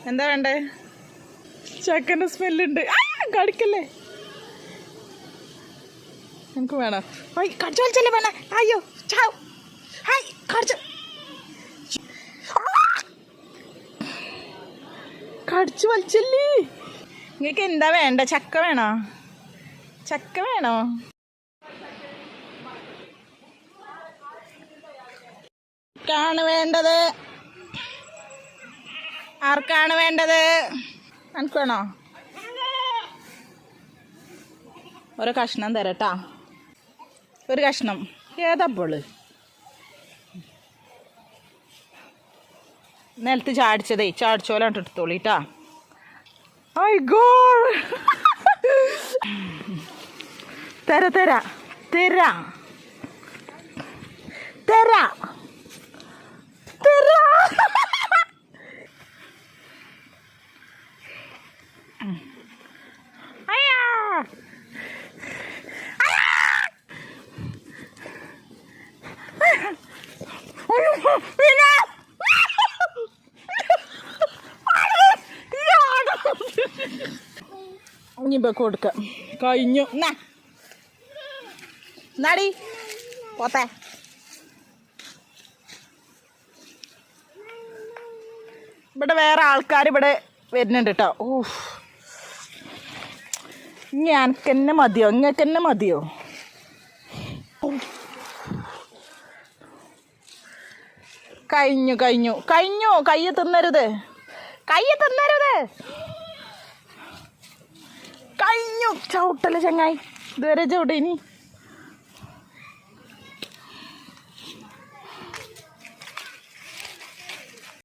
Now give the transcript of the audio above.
എന്താ വേണ്ടേ? ചക്കൻ്റെ സ്മെല്ലുണ്ട്. കടിക്കല്ലേ, എനിക്ക് വേണം. കടിച്ചു വലിച്ചല്ലേ വേണേ. അയ്യോ ചാവ്. കടിച്ചു കടിച്ചു വലിച്ചല്ലേ. നിങ്ങൾക്ക് എന്താ വേണ്ട? ചക്ക വേണോ? ചക്ക വേണോ? ആർക്കാണ് വേണ്ടത്? ആർക്കാണ് വേണ്ടത്? എനിക്ക് വേണോ? ഒരു കഷ്ണം തരട്ടാ, ഒരു കഷ്ണം. ഏതപ്പോള് നിലത്ത് ചാടിച്ചതേ, ചാടിച്ചോലാണ്ട് എടുത്തോളിട്ടാ. തരാ തരാ തരാ തരാ തരാ. ഇനിയിപ്പോൾ കൊടുക്കാം. കഴിഞ്ഞു. എന്നാടി പോത്തെ. ഇവിടെ വേറെ ആൾക്കാർ ഇവിടെ വരുന്നുണ്ട് കേട്ടോ. ഇനി എനിക്ക് തന്നെ മതിയോ? ഇങ്ങൾക്ക് തന്നെ മതിയോ? കഴിഞ്ഞു കഴിഞ്ഞു കഴിഞ്ഞു. കയ്യെ തിന്നരുത്, കയ്യെ തിന്നരുത്. കഴിഞ്ഞു. ചവിട്ടല്ലേ ചങ്ങായി, ഇതുവരെ ചവിട്ട. ഇനി